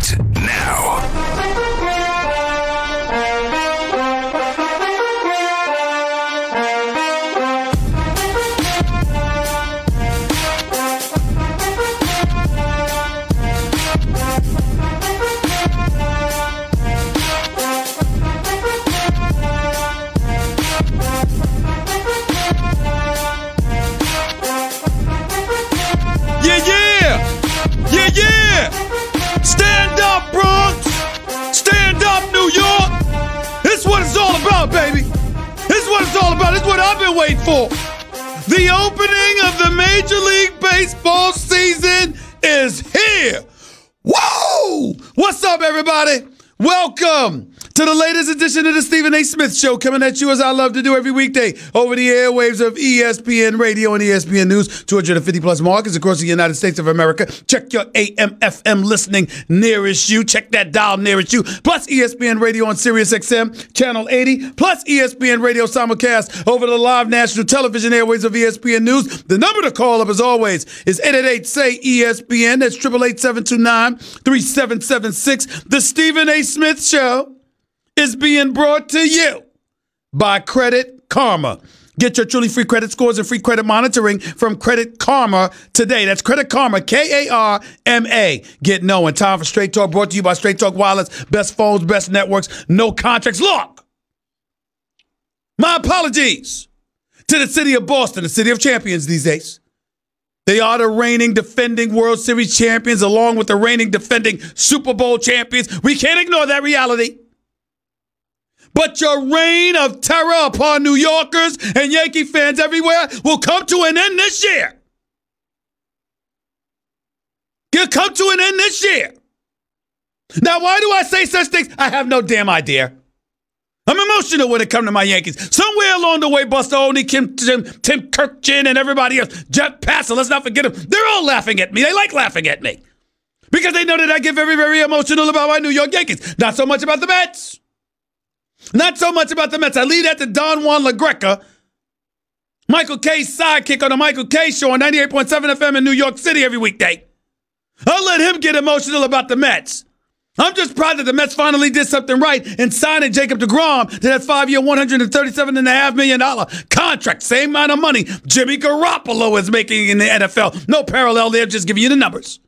Start now. Stand up, Bronx! Stand up, New York! This is what it's all about, baby! This is what it's all about. This is what I've been waiting for. The opening of the Major League Baseball season is here. Whoa! What's up, everybody? Welcome to the latest edition of the Stephen A. Smith Show, coming at you as I love to do every weekday over the airwaves of ESPN Radio and ESPN News, 250-plus markets across the United States of America. Check your AM, FM listening nearest you. Check that dial nearest you. Plus ESPN Radio on Sirius XM, Channel 80. Plus ESPN Radio simulcast over the live national television airwaves of ESPN News. The number to call up, as always, is 888-SAY-ESPN. That's 888-729-3776. The Stephen A. Smith Show is being brought to you by Credit Karma. Get your truly free credit scores and free credit monitoring from Credit Karma today. That's Credit Karma, K-A-R-M-A. Get knowing. Time for Straight Talk, brought to you by Straight Talk Wireless. Best phones, best networks, no contracts. Look, my apologies to the city of Boston, the city of champions these days. They are the reigning, defending World Series champions, along with the reigning, defending Super Bowl champions. We can't ignore that reality. But your reign of terror upon New Yorkers and Yankee fans everywhere will come to an end this year. It'll come to an end this year. Now, why do I say such things? I have no damn idea. I'm emotional when it comes to my Yankees. Somewhere along the way, Buster Olney, Tim Kirkchin, and everybody else, Jeff Passan, let's not forget them. They're all laughing at me. They like laughing at me. Because they know that I get very, very emotional about my New York Yankees. Not so much about the Mets. Not so much about the Mets. I leave that to Don Juan LaGreca, Michael K's sidekick on the Michael K Show on 98.7 FM in New York City every weekday. I'll let him get emotional about the Mets. I'm just proud that the Mets finally did something right in signing Jacob deGrom to that 5-year, $137.5 million contract. Same amount of money Jimmy Garoppolo is making in the NFL. No parallel there, just giving you the numbers.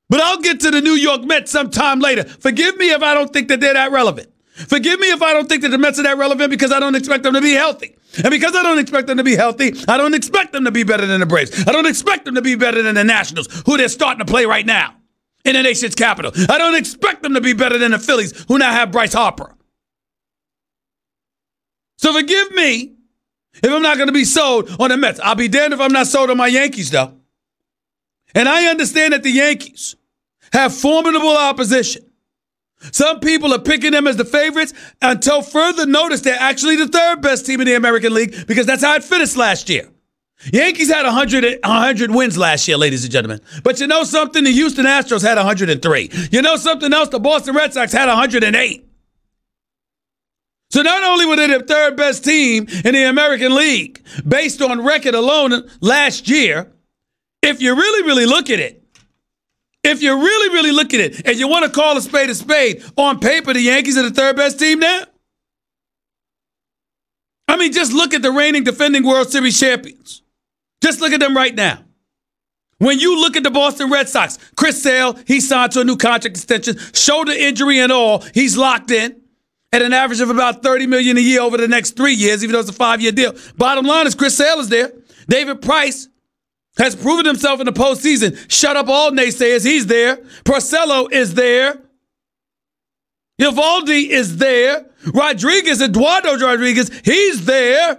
But I'll get to the New York Mets sometime later. Forgive me if I don't think that they're that relevant. Forgive me if I don't think that the Mets are that relevant because I don't expect them to be healthy. And because I don't expect them to be healthy, I don't expect them to be better than the Braves. I don't expect them to be better than the Nationals, who they're starting to play right now in the nation's capital. I don't expect them to be better than the Phillies, who now have Bryce Harper. So forgive me if I'm not going to be sold on the Mets. I'll be damned if I'm not sold on my Yankees, though. And I understand that the Yankees have formidable opposition. Some people are picking them as the favorites until further notice they're actually the third best team in the American League because that's how it finished last year. Yankees had 100 wins last year, ladies and gentlemen. But you know something? The Houston Astros had 103. You know something else? The Boston Red Sox had 108. So not only were they the third best team in the American League based on record alone last year, if you really, really look at it, and you want to call a spade, on paper, the Yankees are the third best team now. I mean, just look at the reigning defending World Series champions. Just look at them right now. When you look at the Boston Red Sox, Chris Sale, he signed to a new contract extension, shoulder injury and all, he's locked in at an average of about $30 million a year over the next 3 years, even though it's a 5-year deal. Bottom line is Chris Sale is there. David Price has proven himself in the postseason. Shut up all naysayers. He's there. Porcello is there. Eovaldi is there. Eduardo Rodriguez, he's there.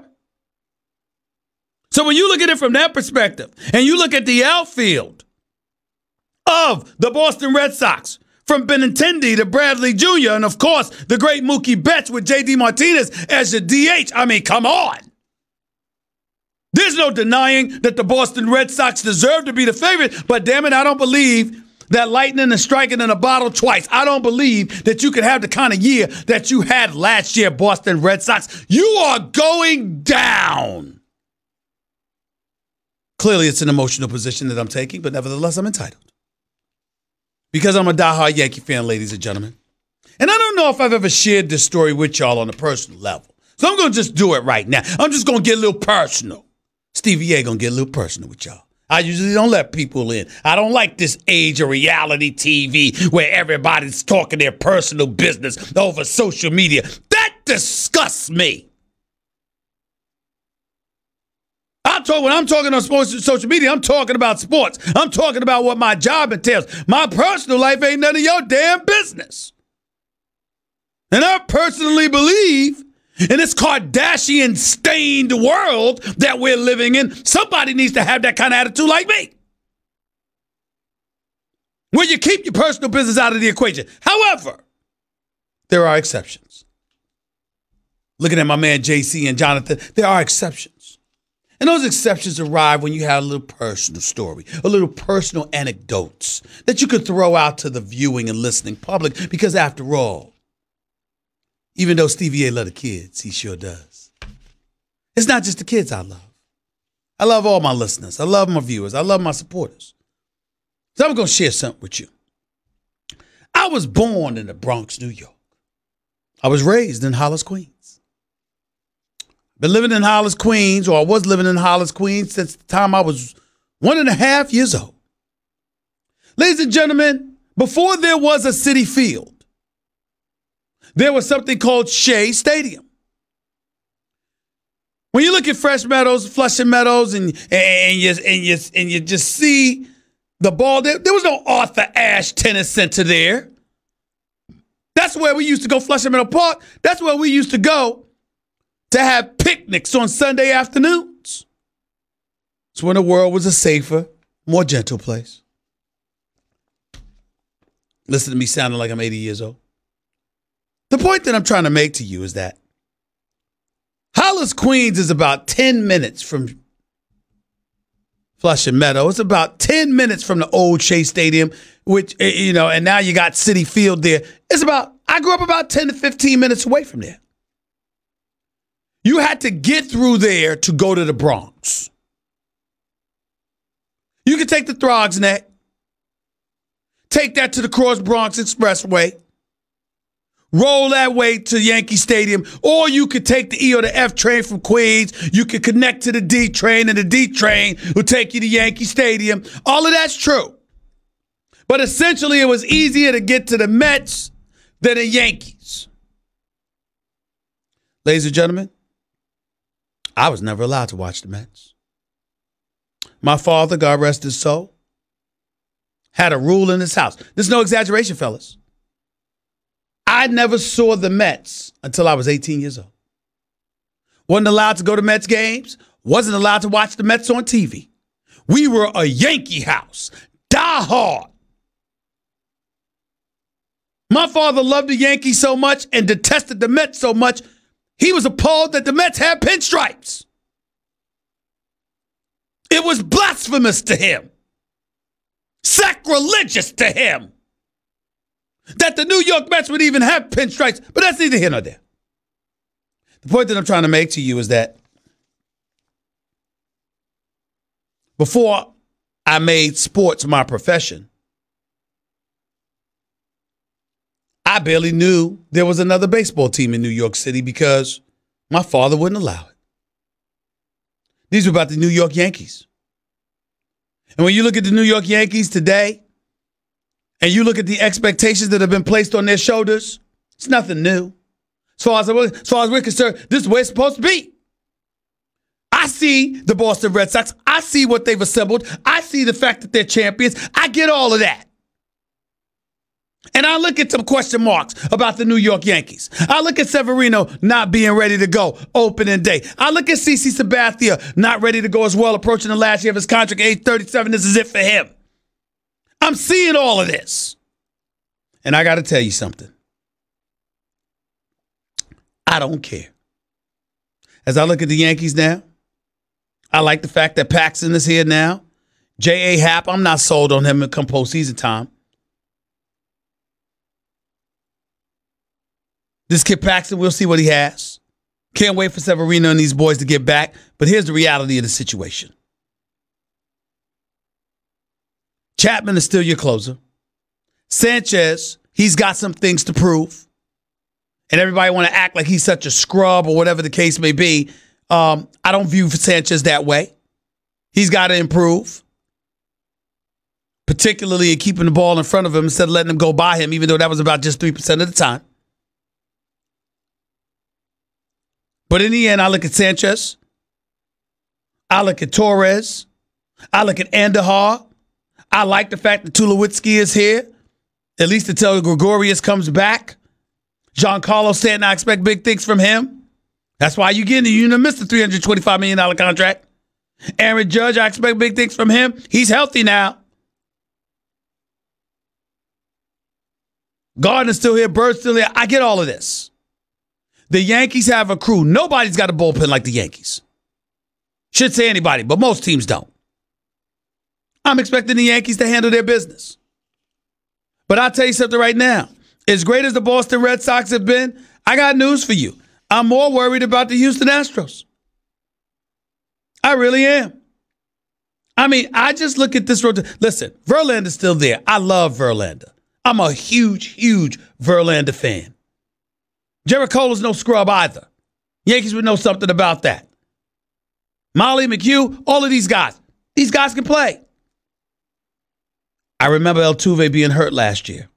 So when you look at it from that perspective, and you look at the outfield of the Boston Red Sox, from Benintendi to Bradley Jr., and of course, the great Mookie Betts with J.D. Martinez as your DH. I mean, come on. There's no denying that the Boston Red Sox deserve to be the favorite, but damn it, I don't believe that lightning is striking in a bottle twice. I don't believe that you could have the kind of year that you had last year, Boston Red Sox. You are going down. Clearly, it's an emotional position that I'm taking, but nevertheless, I'm entitled. because I'm a diehard Yankee fan, ladies and gentlemen. And I don't know if I've ever shared this story with y'all on a personal level. So I'm going to just do it right now. I'm just going to get a little personal. Stevie A going to get a little personal with y'all. I usually don't let people in. I don't like this age of reality TV where everybody's talking their personal business over social media. That disgusts me. When I'm talking on sports, social media, I'm talking about sports. I'm talking about what my job entails. My personal life ain't none of your damn business. And I personally believe in this Kardashian-stained world that we're living in, somebody needs to have that kind of attitude like me. Where you keep your personal business out of the equation. However, there are exceptions. Looking at my man JC and Jonathan, there are exceptions. And those exceptions arrive when you have a little personal story, a little personal anecdotes that you could throw out to the viewing and listening public. Because after all, even though Stevie A love the kids, he sure does. It's not just the kids I love. I love all my listeners. I love my viewers. I love my supporters. So I'm going to share something with you. I was born in the Bronx, New York. I was raised in Hollis, Queens. Been living in Hollis, Queens, or I was living in Hollis, Queens since the time I was 1.5 years old. Ladies and gentlemen, before there was a City Field, there was something called Shea Stadium. When you look at Fresh Meadows, Flushing Meadows, and you just see the ball, there was no Arthur Ashe Tennis Center there. That's where we used to go, Flushing Meadow Park. That's where we used to go to have picnics on Sunday afternoons. It's when the world was a safer, more gentle place. Listen to me sounding like I'm 80 years old. The point that I'm trying to make to you is that Hollis, Queens is about 10 minutes from Flushing Meadow. It's about 10 minutes from the old Shea Stadium, which, and now you got City Field there. I grew up about 10 to 15 minutes away from there. You had to get through there to go to the Bronx. You could take the Throgs Neck, take that to the Cross Bronx Expressway, roll that way to Yankee Stadium, or you could take the E or the F train from Queens. You could connect to the D train, and the D train will take you to Yankee Stadium. All of that's true. But essentially, it was easier to get to the Mets than the Yankees. Ladies and gentlemen, I was never allowed to watch the Mets. My father, God rest his soul, had a rule in his house. There's no exaggeration, fellas. I never saw the Mets until I was 18 years old. Wasn't allowed to go to Mets games. Wasn't allowed to watch the Mets on TV. We were a Yankee house. Die hard. My father loved the Yankees so much and detested the Mets so much, he was appalled that the Mets had pinstripes. It was blasphemous to him. Sacrilegious to him. That the New York Mets would even have pinstripes. But that's neither here nor there. The point that I'm trying to make to you is that before I made sports my profession, I barely knew there was another baseball team in New York City because my father wouldn't allow it. These were about the New York Yankees. And when you look at the New York Yankees today, and you look at the expectations that have been placed on their shoulders, it's nothing new. As far as we're concerned, this is where it's supposed to be. I see the Boston Red Sox. I see what they've assembled. I see the fact that they're champions. I get all of that. And I look at some question marks about the New York Yankees. I look at Severino not being ready to go opening day. I look at CeCe Sabathia not ready to go as well, approaching the last year of his contract, age 37. This is it for him. I'm seeing all of this. And I got to tell you something. I don't care. As I look at the Yankees now, I like the fact that Paxton is here now. J.A. Happ, I'm not sold on him come postseason time. This kid Paxton, we'll see what he has. Can't wait for Severino and these boys to get back. But here's the reality of the situation. Chapman is still your closer. Sanchez, he's got some things to prove. And everybody want to act like he's such a scrub or whatever the case may be. I don't view Sanchez that way. He's got to improve, particularly in keeping the ball in front of him instead of letting him go by him, even though that was about just 3% of the time. But in the end, I look at Sanchez. I look at Torres. I look at Andahar. I like the fact that Tulowitzki is here, at least until Gregorius comes back. Giancarlo Stanton, I expect big things from him. That's why you get you missed the $325 million contract. Aaron Judge, I expect big things from him. He's healthy now. Gardner's still here. Bird's still here. I get all of this. The Yankees have a crew. Nobody's got a bullpen like the Yankees. Should say anybody, but most teams don't. I'm expecting the Yankees to handle their business. But I'll tell you something right now. As great as the Boston Red Sox have been, I got news for you. I'm more worried about the Houston Astros. I really am. I mean, I just look at this road. Listen, Verlander's still there. I love Verlander. I'm a huge, huge Verlander fan. Jericolo's no scrub either. Yankees would know something about that. Molly McHugh, all of these guys. These guys can play. I remember Altuve being hurt last year.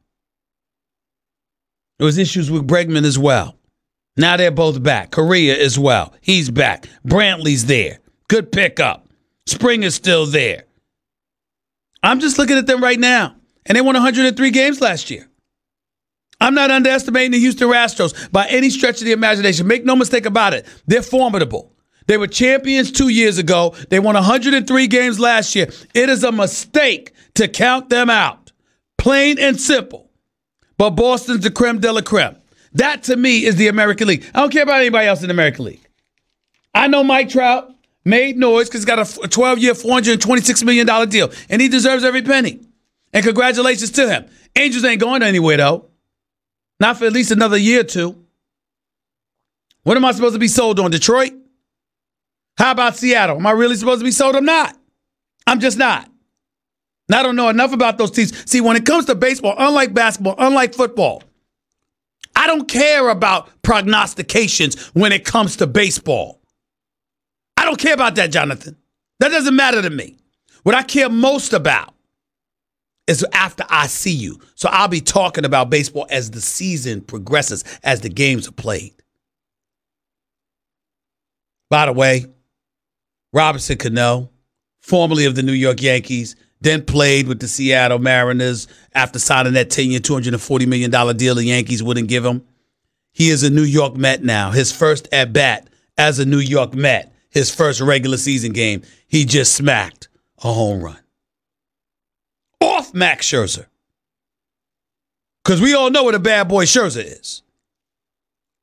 There was issues with Bregman as well. Now they're both back. Correa as well. He's back. Brantley's there. Good pickup. Springer's still there. I'm just looking at them right now. And they won 103 games last year. I'm not underestimating the Houston Astros by any stretch of the imagination. Make no mistake about it. They're formidable. They were champions 2 years ago. They won 103 games last year. It is a mistake to count them out. Plain and simple. But Boston's the creme de la creme. That, to me, is the American League. I don't care about anybody else in the American League. I know Mike Trout made noise because he's got a 12-year, $426 million deal, and he deserves every penny. And congratulations to him. Angels ain't going anywhere, though. Not for at least another year or two. What am I supposed to be sold on, Detroit? How about Seattle? Am I really supposed to be sold? I'm not. I'm just not. And I don't know enough about those teams. See, when it comes to baseball, unlike basketball, unlike football, I don't care about prognostications when it comes to baseball. I don't care about that, Jonathan. That doesn't matter to me. What I care most about is after I see you. So I'll be talking about baseball as the season progresses, as the games are played. By the way, Robinson Cano, formerly of the New York Yankees, then played with the Seattle Mariners after signing that 10-year, $240 million deal the Yankees wouldn't give him. He is a New York Met now. His first at-bat as a New York Met, his first regular season game, he just smacked a home run. Off Max Scherzer. Because we all know what a bad boy Scherzer is.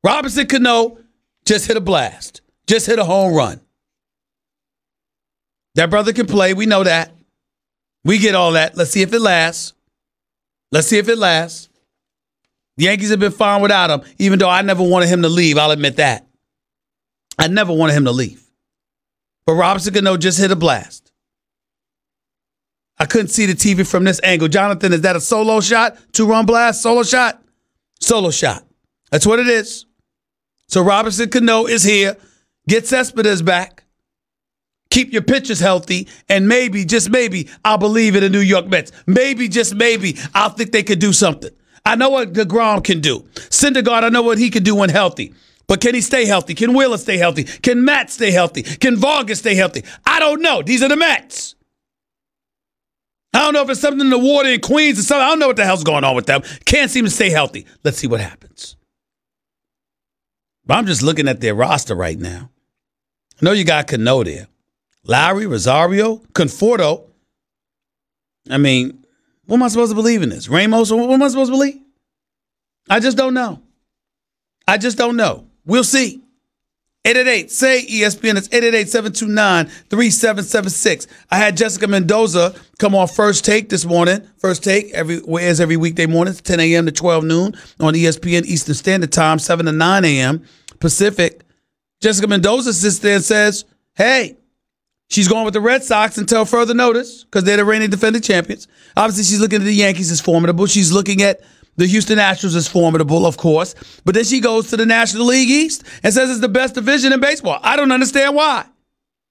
Robinson Cano just hit a blast. Just hit a home run. That brother can play. We know that. We get all that. Let's see if it lasts. Let's see if it lasts. The Yankees have been fine without him, even though I never wanted him to leave. I'll admit that. I never wanted him to leave. But Robinson Cano just hit a blast. I couldn't see the TV from this angle. Jonathan, is that a solo shot? 2-run blast? Solo shot? Solo shot. That's what it is. So Robinson Cano is here. Get Cespedes back. Keep your pitchers healthy, and maybe, just maybe, I'll believe in the New York Mets. Maybe, just maybe, I'll think they could do something. I know what DeGrom can do. Syndergaard, I know what he can do when healthy. But can he stay healthy? Can Wheeler stay healthy? Can Matt stay healthy? Can Vargas stay healthy? I don't know. These are the Mets. I don't know if it's something in the water in Queens or something. I don't know what the hell's going on with them. Can't seem to stay healthy. Let's see what happens. But I'm just looking at their roster right now. I know you got Cano there. Lowry, Rosario, Conforto. I mean, what am I supposed to believe in this? Ramos, what am I supposed to believe? I just don't know. I just don't know. We'll see. 888-SAY-ESPN. It's 888-729-3776. I had Jessica Mendoza come on First Take this morning. First Take airs every weekday morning, 10 a.m. to 12 noon on ESPN Eastern Standard Time, 7 to 9 a.m. Pacific. Jessica Mendoza sits there and says, hey, She's going with the Red Sox until further notice because they're the reigning defending champions. Obviously, she's looking at the Yankees as formidable. She's looking at the Houston Astros as formidable, of course. But then she goes to the National League East and says it's the best division in baseball. I don't understand why.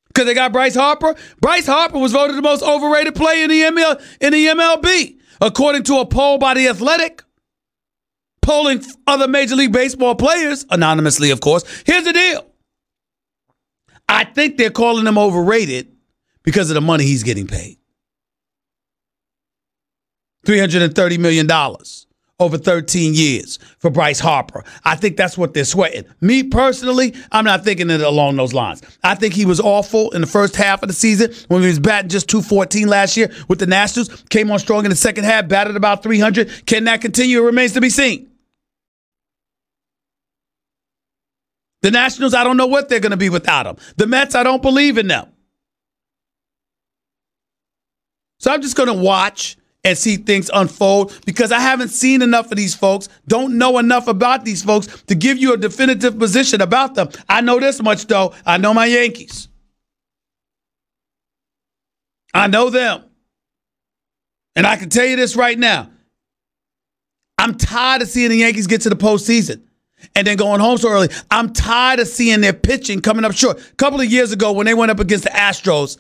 Because they got Bryce Harper. Bryce Harper was voted the most overrated player in the MLB, according to a poll by The Athletic, polling other Major League Baseball players, anonymously, of course. Here's the deal. I think they're calling him overrated because of the money he's getting paid. $330 million over 13 years for Bryce Harper. I think that's what they're sweating. Me personally, I'm not thinking it along those lines. I think he was awful in the first half of the season when he was batting just .214 last year with the Nationals. Came on strong in the second half, batted about 300. Can that continue? It remains to be seen. The Nationals, I don't know what they're going to be without him. The Mets, I don't believe in them. So I'm just going to watch and see things unfold because I haven't seen enough of these folks, don't know enough about these folks to give you a definitive position about them. I know this much, though. I know my Yankees. I know them. And I can tell you this right now. I'm tired of seeing the Yankees get to the postseason and then going home so early. I'm tired of seeing their pitching coming up short. A couple of years ago when they went up against the Astros,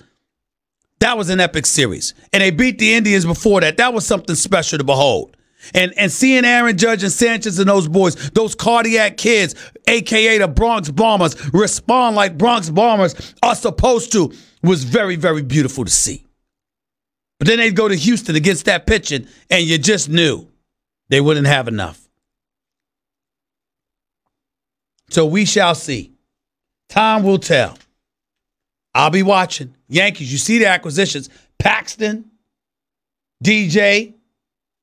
that was an epic series. And they beat the Indians before that. That was something special to behold. And seeing Aaron Judge and Sanchez and those boys, those cardiac kids, a.k.a. the Bronx Bombers, respond like Bronx Bombers are supposed to, was very, very beautiful to see. But then they'd go to Houston against that pitching, and you just knew they wouldn't have enough. So we shall see. Time will tell. I'll be watching. Yankees, you see the acquisitions. Paxton, DJ,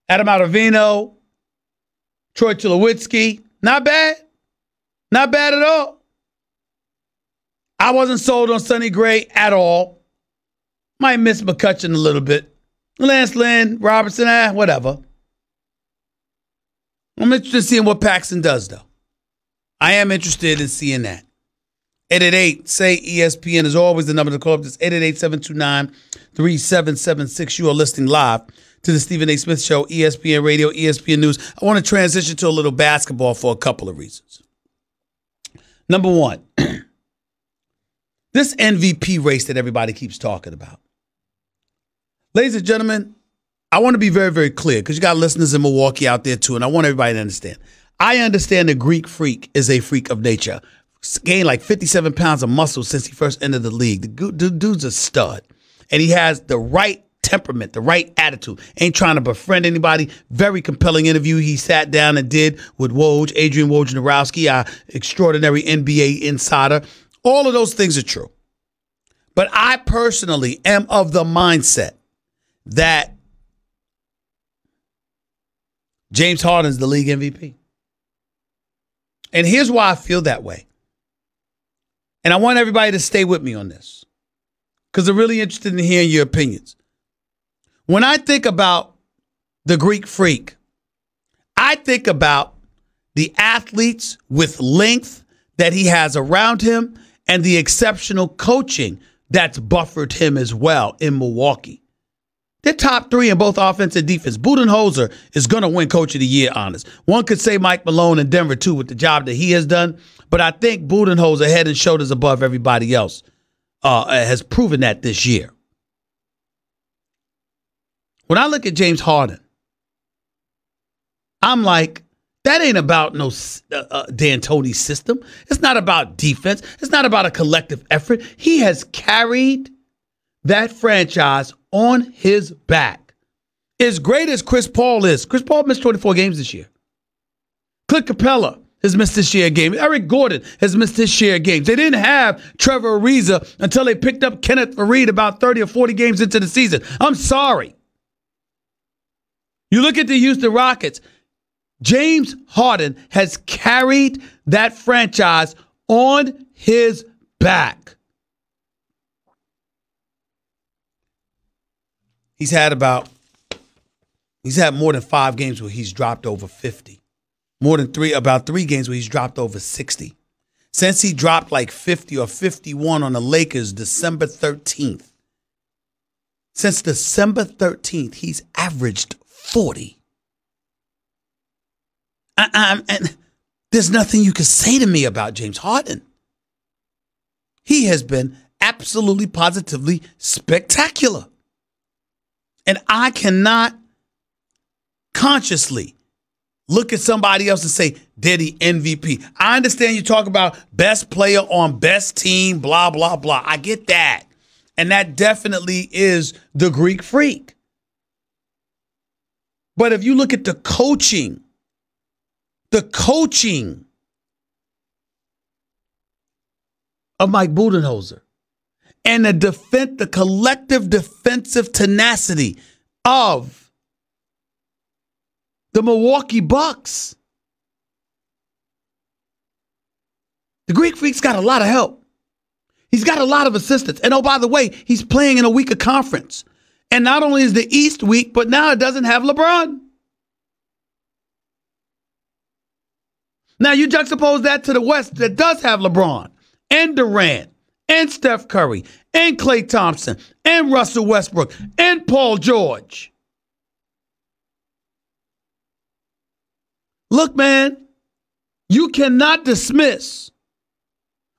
Adam Ottavino, Troy Tulowitzki. Not bad. Not bad at all. I wasn't sold on Sonny Gray at all. Might miss McCutcheon a little bit. Lance Lynn, Robertson, whatever. I'm interested in seeing what Paxton does, though. I am interested in seeing that. 888-SAY-ESPN is always the number to call up. This 888-729-3776. You are listening live to the Stephen A. Smith Show, ESPN Radio, ESPN News. I want to transition to a little basketball for a couple of reasons. Number one, this MVP race that everybody keeps talking about. Ladies and gentlemen, I want to be very, very clear because you got listeners in Milwaukee out there too, and I want everybody to understand. I understand the Greek freak is a freak of nature. Gained like 57 pounds of muscle since he first entered the league. The dude's a stud. And he has the right temperament, the right attitude. Ain't trying to befriend anybody. Very compelling interview he sat down and did with Adrian Wojnarowski, our extraordinary NBA insider. All of those things are true. But I personally am of the mindset that James Harden's the league MVP. And here's why I feel that way. And I want everybody to stay with me on this because I'm really interested in hearing your opinions. When I think about the Greek freak, I think about the athletes with length that he has around him and the exceptional coaching that's buffered him as well in Milwaukee. They're top three in both offense and defense. Budenholzer is going to win Coach of the Year honors. One could say Mike Malone in Denver, too, with the job that he has done. But I think Budenholzer, head and shoulders above everybody else, has proven that this year. When I look at James Harden, I'm like, that ain't about no D'Antoni system. It's not about defense. It's not about a collective effort. He has carried that franchise on his back. As great as Chris Paul is, Chris Paul missed 24 games this year. Clint Capella has missed his share of games. Eric Gordon has missed his share of games. They didn't have Trevor Ariza until they picked up Kenneth Faried about 30 or 40 games into the season. I'm sorry. You look at the Houston Rockets, James Harden has carried that franchise on his back. He's had more than 5 games where he's dropped over 50. About 3 games where he's dropped over 60. since he dropped like 50 or 51 on the Lakers December 13th. Since December 13th, he's averaged 40. And there's nothing you can say to me about James Harden. He has been absolutely, positively spectacular. And I cannot consciously look at somebody else and say, they're the MVP. I understand you talk about best player on best team, blah, blah, blah. I get that. And that definitely is the Greek freak. But if you look at the coaching of Mike Budenholzer and the collective defensive tenacity of the Milwaukee Bucks, the Greek freak's got a lot of help. He's got a lot of assistance. And oh, by the way, he's playing in a weaker conference. And not only is the East weak, but now it doesn't have LeBron. Now you juxtapose that to the West that does have LeBron and Durant and Steph Curry and Klay Thompson and Russell Westbrook and Paul George. Look, man, you cannot dismiss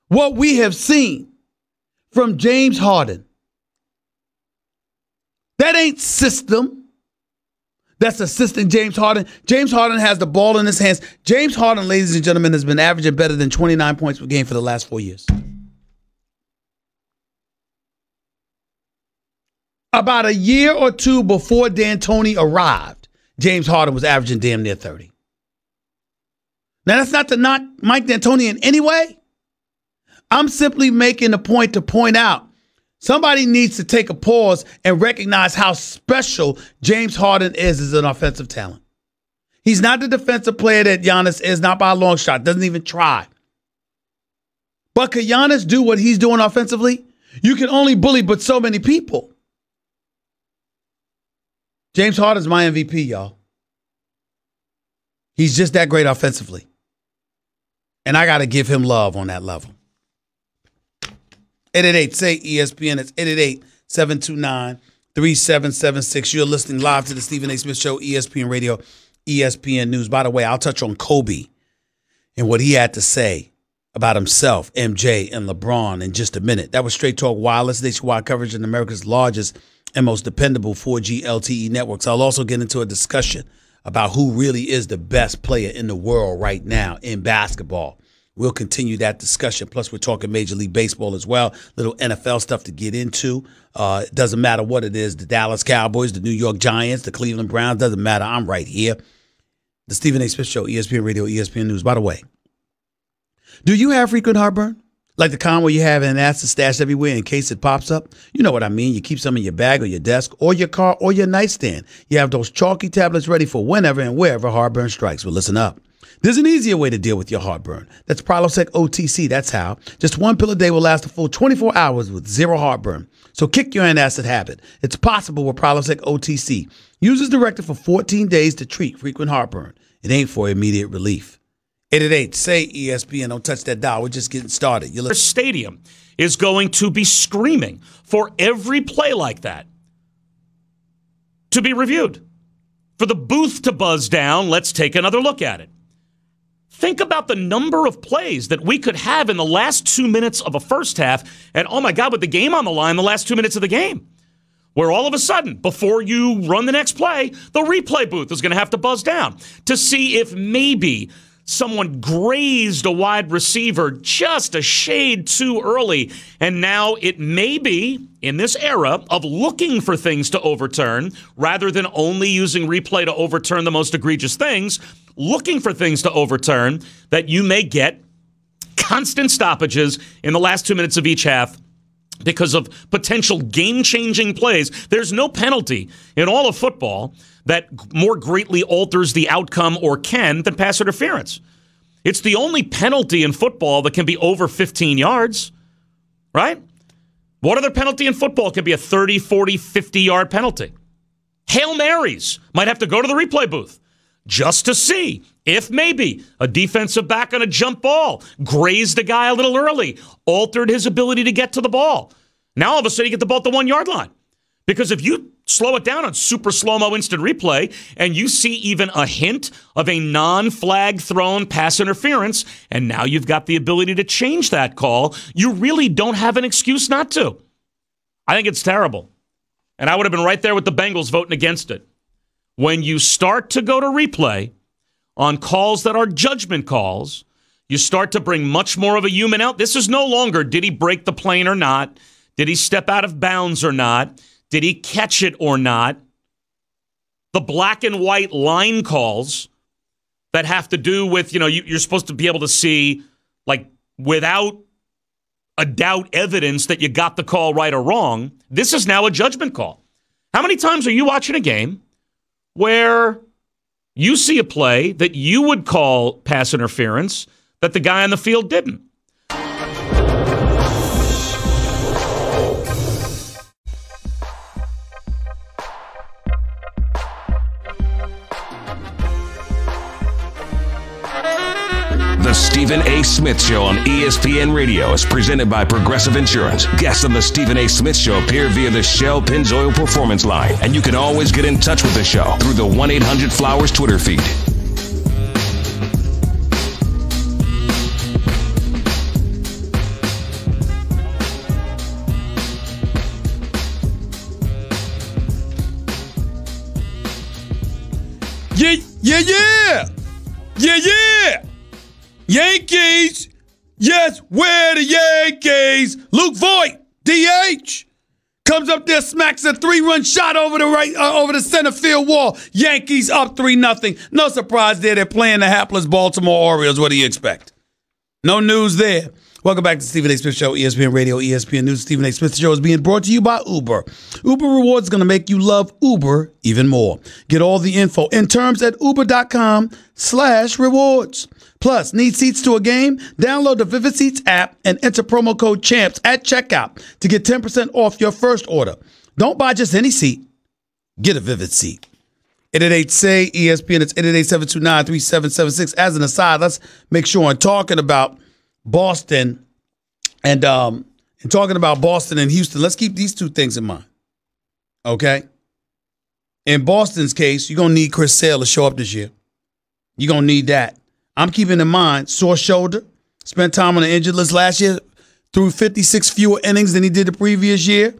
what we have seen from James Harden. That ain't system. That's assisting James Harden. James Harden has the ball in his hands. James Harden, ladies and gentlemen, has been averaging better than 29 points per game for the last 4 years. About a year or two before D'Antoni arrived, James Harden was averaging damn near 30. Now, that's not to knock Mike D'Antoni in any way. I'm simply making a point to point out somebody needs to take a pause and recognize how special James Harden is as an offensive talent. He's not the defensive player that Giannis is, not by a long shot, doesn't even try. But could Giannis do what he's doing offensively? You can only bully but so many people. James Harden's my MVP, y'all. He's just that great offensively. And I got to give him love on that level. 888-SAY-ESPN. It's 888-729-3776. You're listening live to the Stephen A. Smith Show, ESPN Radio, ESPN News. By the way, I'll touch on Kobe and what he had to say about himself, MJ, and LeBron in just a minute. That was Straight Talk Wireless, nationwide coverage in America's largest and most dependable 4G LTE networks. I'll also get into a discussion about who really is the best player in the world right now in basketball. We'll continue that discussion. Plus, we're talking Major League Baseball as well. Little NFL stuff to get into. It doesn't matter what it is. The Dallas Cowboys, the New York Giants, the Cleveland Browns. Doesn't matter. I'm right here. The Stephen A. Smith Show, ESPN Radio, ESPN News. By the way, do you have frequent heartburn? Like the kind where you have an acid stashed everywhere in case it pops up? You know what I mean. You keep some in your bag or your desk or your car or your nightstand. You have those chalky tablets ready for whenever and wherever heartburn strikes. Well, listen up. There's an easier way to deal with your heartburn. That's Prilosec OTC. That's how. Just one pill a day will last a full 24 hours with zero heartburn. So kick your antacid habit. It's possible with Prilosec OTC. Use as directed for 14 days to treat frequent heartburn. It ain't for immediate relief. 888-SAY-ESPN. Don't touch that dial. We're just getting started. Their stadium is going to be screaming for every play like that to be reviewed. For the booth to buzz down, let's take another look at it. Think about the number of plays that we could have in the last 2 minutes of a first half, and oh my God, with the game on the line, the last 2 minutes of the game, where all of a sudden, before you run the next play, the replay booth is going to have to buzz down to see if maybe someone grazed a wide receiver just a shade too early, and now it may be, in this era of looking for things to overturn, rather than only using replay to overturn the most egregious things, looking for things to overturn, that you may get constant stoppages in the last 2 minutes of each half because of potential game-changing plays. There's no penalty in all of football that more greatly alters the outcome or can than pass interference. It's the only penalty in football that can be over 15 yards, right? What other penalty in football can be a 30, 40, 50-yard penalty? Hail Marys might have to go to the replay booth. just to see if maybe a defensive back on a jump ball grazed a guy a little early, altered his ability to get to the ball. Now all of a sudden you get the ball at the 1 yard line. Because if you slow it down on super slow-mo instant replay and you see even a hint of a non-flag thrown pass interference, and now you've got the ability to change that call, you really don't have an excuse not to. I think it's terrible. And I would have been right there with the Bengals voting against it. When you start to go to replay on calls that are judgment calls, you start to bring much more of a human out. This is no longer, did he break the plane or not? Did he step out of bounds or not? Did he catch it or not? The black and white line calls that have to do with, you're supposed to be able to see, like, without a doubt evidence that you got the call right or wrong. This is now a judgment call. How many times are you watching a game where you see a play that you would call pass interference that the guy on the field didn't? The Stephen A. Smith Show on ESPN Radio is presented by Progressive Insurance. Guests on the Stephen A. Smith Show appear via the Shell Pennzoil Performance Line, and you can always get in touch with the show through the 1-800-Flowers Twitter feed. Yeah. Yankees. Yes, where the Yankees? Luke Voigt, DH, comes up there, smacks a 3-run shot over the center field wall. Yankees up 3-0. No surprise there. They're playing the hapless Baltimore Orioles. What do you expect? No news there. Welcome back to the Stephen A. Smith Show, ESPN Radio, ESPN News. Stephen A. Smith Show is being brought to you by Uber. Uber Rewards is going to make you love Uber even more. Get all the info and terms at uber.com/rewards. Plus, need seats to a game? Download the Vivid Seats app and enter promo code CHAMPS at checkout to get 10% off your first order. Don't buy just any seat. Get a Vivid seat. 888-SAY-ESPN. It's 888-729-3776. As an aside, let's make sure I'm talking about Boston and talking about Boston and Houston. Let's keep these two things in mind. Okay? In Boston's case, you're going to need Chris Sale to show up this year. You're going to need that. I'm keeping in mind, sore shoulder, spent time on the injured list last year, threw 56 fewer innings than he did the previous year.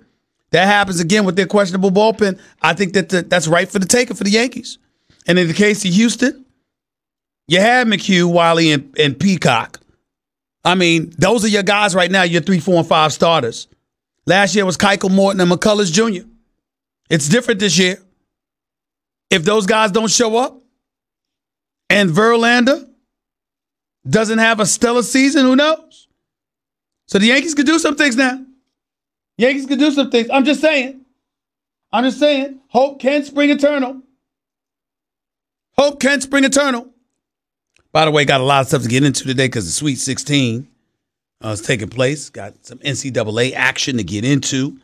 That happens again with their questionable bullpen. I think that's right for the taking for the Yankees. And in the case of Houston, you had McHugh, Wiley, and Peacock. I mean, those are your guys right now, your 3, 4, and 5 starters. Last year was Keuchel, Morton, and McCullers Jr. It's different this year. If those guys don't show up and Verlander doesn't have a stellar season, who knows? So the Yankees could do some things now. Yankees could do some things. I'm just saying. Hope can spring eternal. Hope can spring eternal. By the way, got a lot of stuff to get into today because the Sweet 16 is taking place. Got some NCAA action to get into.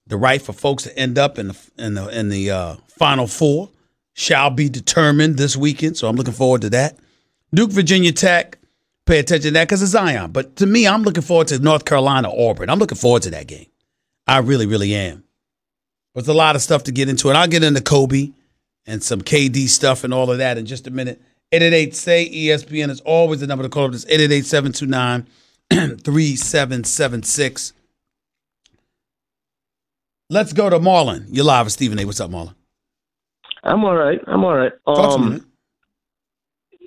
The right for folks to end up in the Final Four shall be determined this weekend, so I'm looking forward to that. Duke, Virginia Tech, pay attention to that because it's Zion. But to me, I'm looking forward to North Carolina, Auburn. I'm looking forward to that game. I really, really am. There's a lot of stuff to get into, and I'll get into Kobe and some KD stuff and all of that in just a minute. 888-SAY-ESPN is always the number to call up. It's 888-729-3776. Let's go to Marlon. You're live with Stephen A. What's up, Marlon? I'm all right. Talk to me.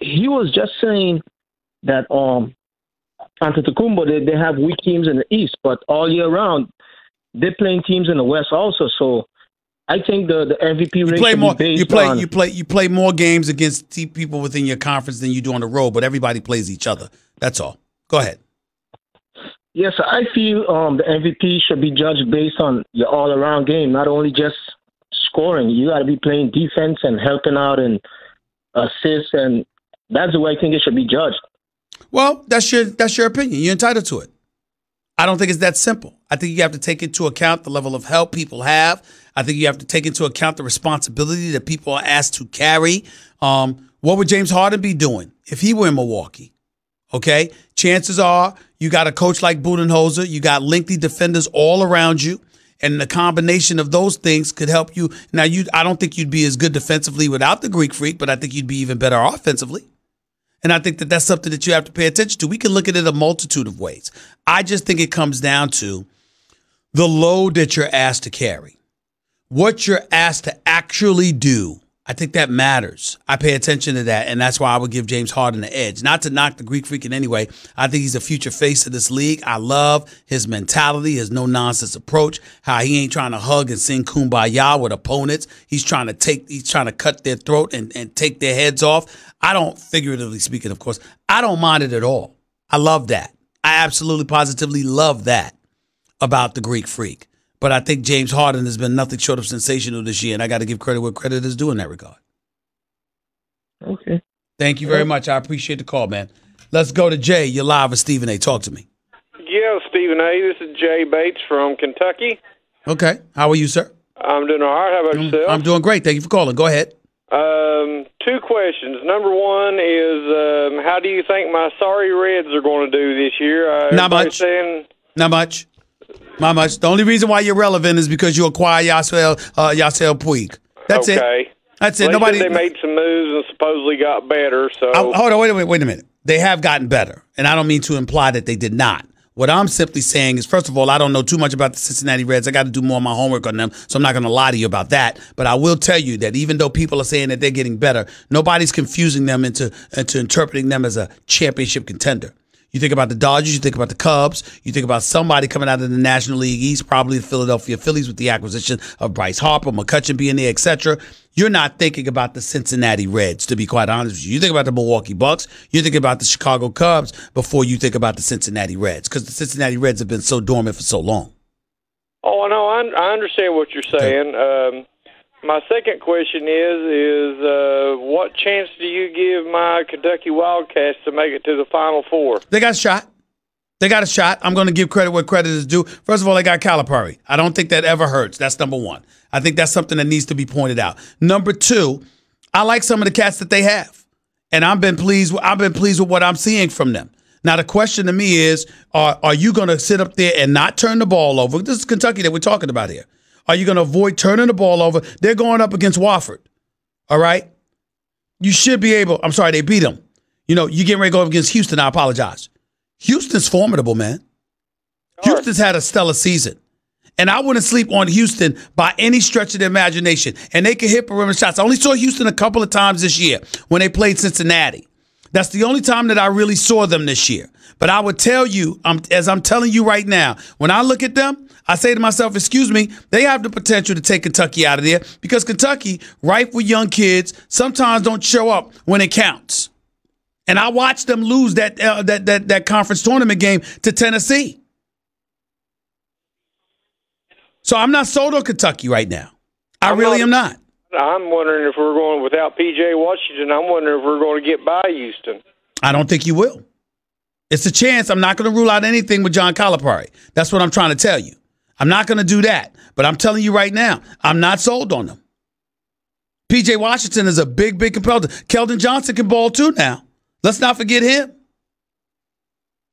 He was just saying that Antetokounmpo, they have weak teams in the East, but all year round, they're playing teams in the West also. So I think the MVP race should be based on... You play more games against people within your conference than you do on the road, but everybody plays each other. That's all. Go ahead. Yes, I feel the MVP should be judged based on your all-around game, not only just scoring. You got to be playing defense and helping out and assists, and that's the way I think it should be judged. Well, that's your opinion. You're entitled to it. I don't think it's that simple. I think you have to take into account the level of help people have. I think you have to take into account the responsibility that people are asked to carry What would James Harden be doing if he were in Milwaukee? Okay? Chances are you got a coach like Budenholzer. You got lengthy defenders all around you. And the combination of those things could help you. Now, I don't think you'd be as good defensively without the Greek Freak, but I think you'd be even better offensively. And I think that that's something that you have to pay attention to. We can look at it a multitude of ways. I just think it comes down to the load that you're asked to carry. What you're asked to actually do, I think that matters. I pay attention to that, and that's why I would give James Harden the edge. Not to knock the Greek Freak in any way. I think he's a future face of this league. I love his mentality, his no-nonsense approach, how he ain't trying to hug and sing kumbaya with opponents. He's trying to cut their throat and take their heads off. I don't, figuratively speaking, of course, I don't mind it at all. I love that. I absolutely, positively love that about the Greek Freak. But I think James Harden has been nothing short of sensational this year, and I got to give credit where credit is due in that regard. Okay. Thank you very much. I appreciate the call, man. Let's go to Jay. You're live with Stephen A. Talk to me. Yeah, Stephen A. This is Jay Bates from Kentucky. Okay. How are you, sir? I'm doing all right. How about yourself? I'm doing great. Thank you for calling. Go ahead. Two questions. Number one is, how do you think my sorry Reds are going to do this year? Not much. Not much. Not much. The only reason why you're relevant is because you acquire Yasiel Puig. That's it. That's it. They made some moves and supposedly got better. So hold on. Wait a minute. They have gotten better, and I don't mean to imply that they did not. What I'm simply saying is, first of all, I don't know too much about the Cincinnati Reds. I got to do more of my homework on them, so I'm not going to lie to you about that. But I will tell you that even though people are saying that they're getting better, nobody's confusing them into interpreting them as a championship contender. You think about the Dodgers, you think about the Cubs, you think about somebody coming out of the National League East, probably the Philadelphia Phillies with the acquisition of Bryce Harper, McCutchen being there, etc. You're not thinking about the Cincinnati Reds, to be quite honest with you. You think about the Milwaukee Bucks, you think about the Chicago Cubs before you think about the Cincinnati Reds, because the Cincinnati Reds have been so dormant for so long. Oh, I know. I understand what you're saying. Okay. My second question is what chance do you give my Kentucky Wildcats to make it to the Final Four? They got a shot. They got a shot. I'm going to give credit where credit is due. First of all, they got Calipari. I don't think that ever hurts. That's number one. I think that's something that needs to be pointed out. Number two, I like some of the cats that they have, and I've been pleased with what I'm seeing from them. Now, the question to me is, are you going to sit up there and not turn the ball over? This is Kentucky that we're talking about here. Are you going to avoid turning the ball over? They're going up against Wofford, all right? You should be able – I'm sorry, they beat them. You know, you getting ready to go up against Houston. I apologize. Houston's formidable, man. Houston's had a stellar season. And I wouldn't sleep on Houston by any stretch of the imagination. And they can hit perimeter shots. I only saw Houston a couple of times this year when they played Cincinnati. That's the only time that I really saw them this year. But I would tell you, as I'm telling you right now, when I look at them, I say to myself, excuse me, they have the potential to take Kentucky out of there because Kentucky, rife with young kids, sometimes don't show up when it counts. And I watched them lose that conference tournament game to Tennessee. So I'm not sold on Kentucky right now. I really am not. I'm wondering if we're going without P.J. Washington. I'm wondering if we're going to get by Houston. I don't think you will. It's a chance. I'm not going to rule out anything with John Calipari. That's what I'm trying to tell you. I'm not going to do that. But I'm telling you right now, I'm not sold on them. P.J. Washington is a big competitor. Keldon Johnson can ball too now. Let's not forget him.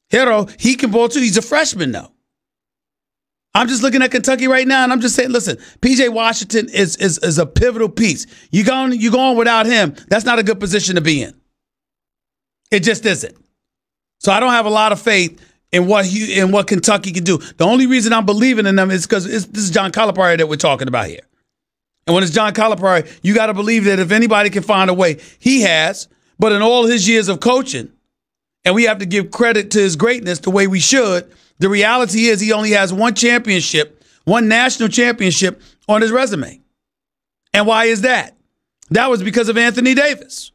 Hero, he can ball too. He's a freshman though. I'm just looking at Kentucky right now, and I'm just saying, listen, P.J. Washington is a pivotal piece. You going without him, that's not a good position to be in. It just isn't. So I don't have a lot of faith in what Kentucky can do. The only reason I'm believing in them is because this is John Calipari that we're talking about here. And when it's John Calipari, you got to believe that if anybody can find a way, he has. But in all his years of coaching, and we have to give credit to his greatness the way we should, the reality is he only has one national championship on his resume. And why is that? That was because of Anthony Davis.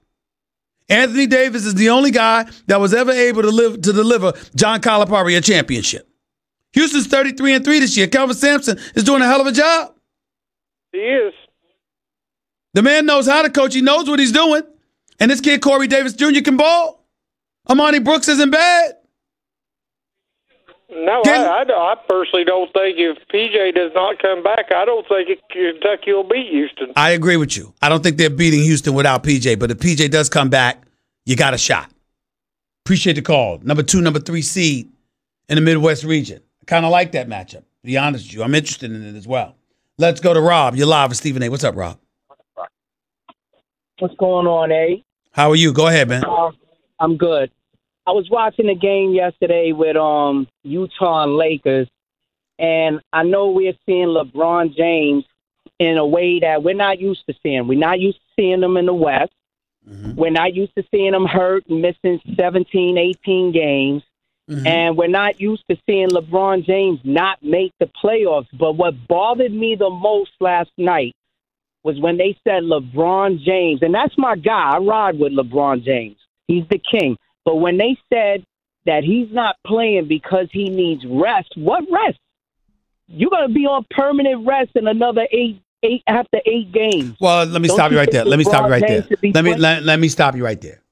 Anthony Davis is the only guy that was ever able to deliver John Calipari a championship. Houston's 33-3 this year. Kelvin Sampson is doing a hell of a job. He is. The man knows how to coach. He knows what he's doing. And this kid, Corey Davis Jr., can ball. Amani Brooks isn't bad. No, I personally don't think if PJ does not come back, I don't think Kentucky will beat Houston. I agree with you. I don't think they're beating Houston without PJ, but if PJ does come back, you got a shot. Appreciate the call. Number 2, number 3 seed in the Midwest region. I kind of like that matchup, to be honest with you. I'm interested in it as well. Let's go to Rob. You're live with Stephen A. What's up, Rob? What's going on, A? How are you? Go ahead, man. I'm good. I was watching the game yesterday with Utah and Lakers, and I know we're seeing LeBron James in a way that we're not used to seeing. We're not used to seeing him in the West. Mm-hmm. We're not used to seeing him hurt and missing 17, 18 games. Mm-hmm. And we're not used to seeing LeBron James not make the playoffs. But what bothered me the most last night was when they said LeBron James, and that's my guy. I ride with LeBron James. He's the king. But when they said that he's not playing because he needs rest, what rest? You're going to be on permanent rest in another eight after 8 games. Well, let me stop you right there. Let me stop you right there.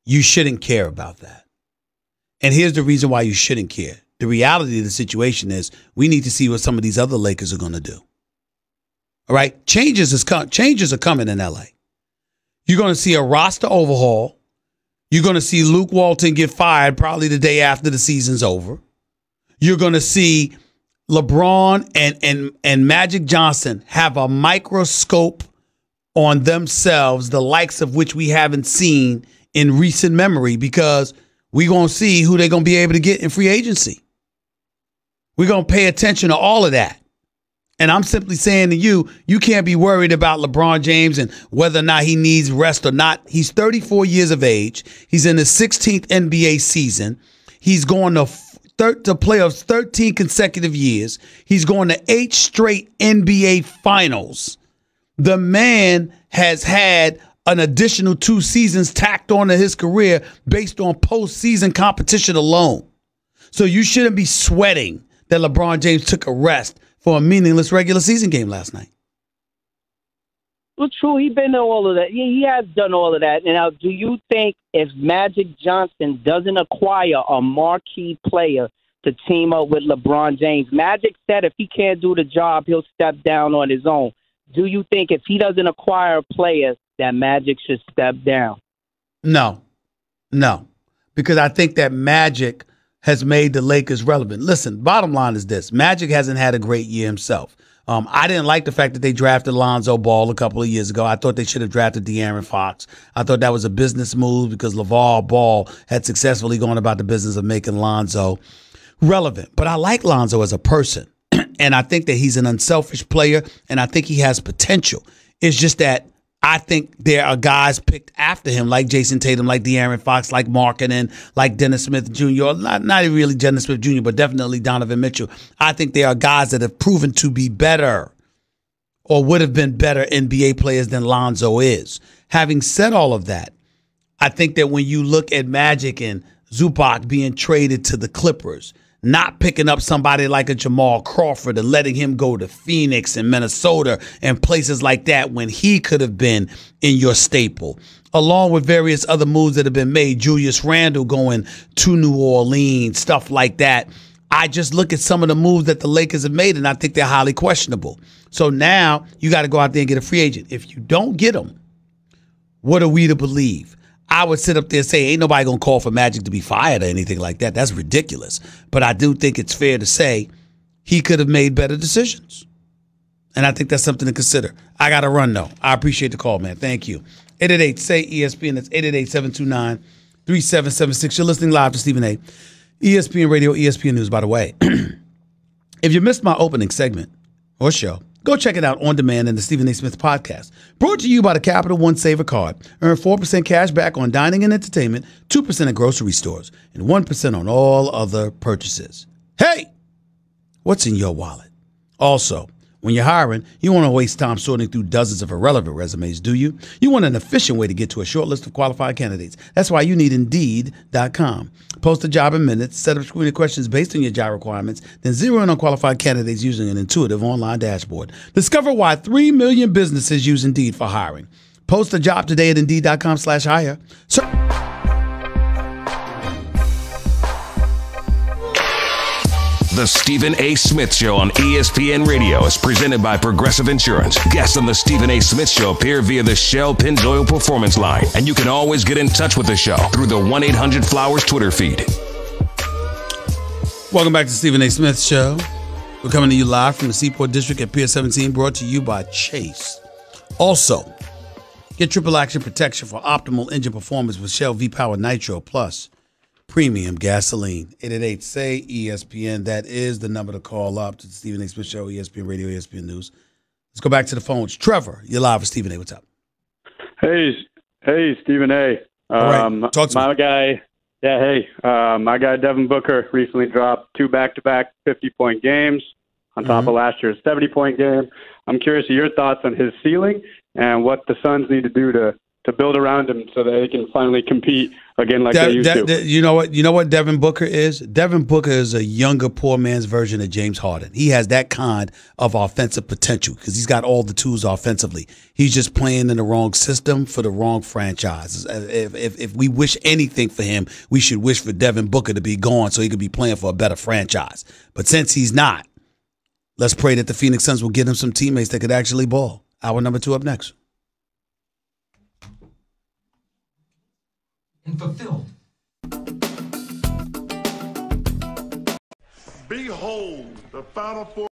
You shouldn't care about that. And here's the reason why you shouldn't care. The reality of the situation is we need to see what some of these other Lakers are going to do. All right? Changes are coming in L.A. You're going to see a roster overhaul. You're going to see Luke Walton get fired probably the day after the season's over. You're going to see LeBron and Magic Johnson have a microscope on themselves, the likes of which we haven't seen in recent memory, because we're going to see who they're going to be able to get in free agency. We're going to pay attention to all of that. And I'm simply saying to you, you can't be worried about LeBron James and whether or not he needs rest or not. He's 34 years of age. He's in his 16th NBA season. He's going to playoffs 13 consecutive years. He's going to 8 straight NBA finals. The man has had an additional 2 seasons tacked on to his career based on postseason competition alone. So you shouldn't be sweating that LeBron James took a rest for a meaningless regular season game last night. Well, true. He's been to all of that. He has done all of that. Now, do you think if Magic Johnson doesn't acquire a marquee player to team up with LeBron James, Magic said if he can't do the job, he'll step down on his own. Do you think if he doesn't acquire a player, that Magic should step down? No. Because I think that Magic has made the Lakers relevant. Listen, bottom line is this. Magic hasn't had a great year himself. I didn't like the fact that they drafted Lonzo Ball a couple of years ago. I thought they should have drafted De'Aaron Fox. I thought that was a business move because LeVar Ball had successfully gone about the business of making Lonzo relevant. But I like Lonzo as a person, and I think that he's an unselfish player, and I think he has potential. It's just that I think there are guys picked after him, like Jason Tatum, like De'Aaron Fox, like Markkanen, like Dennis Smith Jr., not really Dennis Smith Jr., but definitely Donovan Mitchell. I think there are guys that have proven to be better or would have been better NBA players than Lonzo is. Having said all of that, I think that when you look at Magic and Zubac being traded to the Clippers, not picking up somebody like a Jamal Crawford and letting him go to Phoenix and Minnesota and places like that when he could have been in your staple, along with various other moves that have been made, Julius Randle going to New Orleans, stuff like that. I just look at some of the moves that the Lakers have made, and I think they're highly questionable. So now you got to go out there and get a free agent. If you don't get them, what are we to believe? I would sit up there and say, ain't nobody going to call for Magic to be fired or anything like that. That's ridiculous. But I do think it's fair to say he could have made better decisions. And I think that's something to consider. I got to run, though. I appreciate the call, man. Thank you. 888-SAY-ESPN. That's 888-729-3776. You're listening live to Stephen A. ESPN Radio, ESPN News, by the way. If you missed my opening segment or show, go check it out on demand in the Stephen A. Smith podcast. Brought to you by the Capital One Saver Card. Earn 4% cash back on dining and entertainment, 2% at grocery stores, and 1% on all other purchases. Hey, what's in your wallet? Also, when you're hiring, you want to waste time sorting through dozens of irrelevant resumes, do you? You want an efficient way to get to a short list of qualified candidates. That's why you need Indeed.com. Post a job in minutes, set up screening questions based on your job requirements, then zero in on qualified candidates using an intuitive online dashboard. Discover why 3 million businesses use Indeed for hiring. Post a job today at Indeed.com/hire. The Stephen A. Smith Show on ESPN Radio is presented by Progressive Insurance. Guests on The Stephen A. Smith Show appear via the Shell Pennzoil Performance Line, and you can always get in touch with the show through the 1-800-Flowers Twitter feed. Welcome back to the Stephen A. Smith Show. We're coming to you live from the Seaport District at Pier 17, brought to you by Chase. Also, get triple action protection for optimal engine performance with Shell V-Power Nitro Plus Premium Gasoline. 888-SAY-ESPN. That is the number to call up to the Stephen A. Smith Show, ESPN Radio, ESPN News. Let's go back to the phones. Trevor, you're live with Stephen A. What's up? Hey, Stephen A. All right, talk to me. My guy Devin Booker recently dropped 2 back-to-back 50-point games on top of last year's 70-point game. I'm curious of your thoughts on his ceiling and what the Suns need to do to build around him so that they can finally compete again like they used to. You know what Devin Booker is? Devin Booker is a younger, poor man's version of James Harden. He has that kind of offensive potential because he's got all the tools offensively. He's just playing in the wrong system for the wrong franchise. If we wish anything for him, we should wish for Devin Booker to be gone so he could be playing for a better franchise. But since he's not, let's pray that the Phoenix Suns will get him some teammates that could actually ball. Hour number 2 up next. And fulfilled. Behold, the Final Four.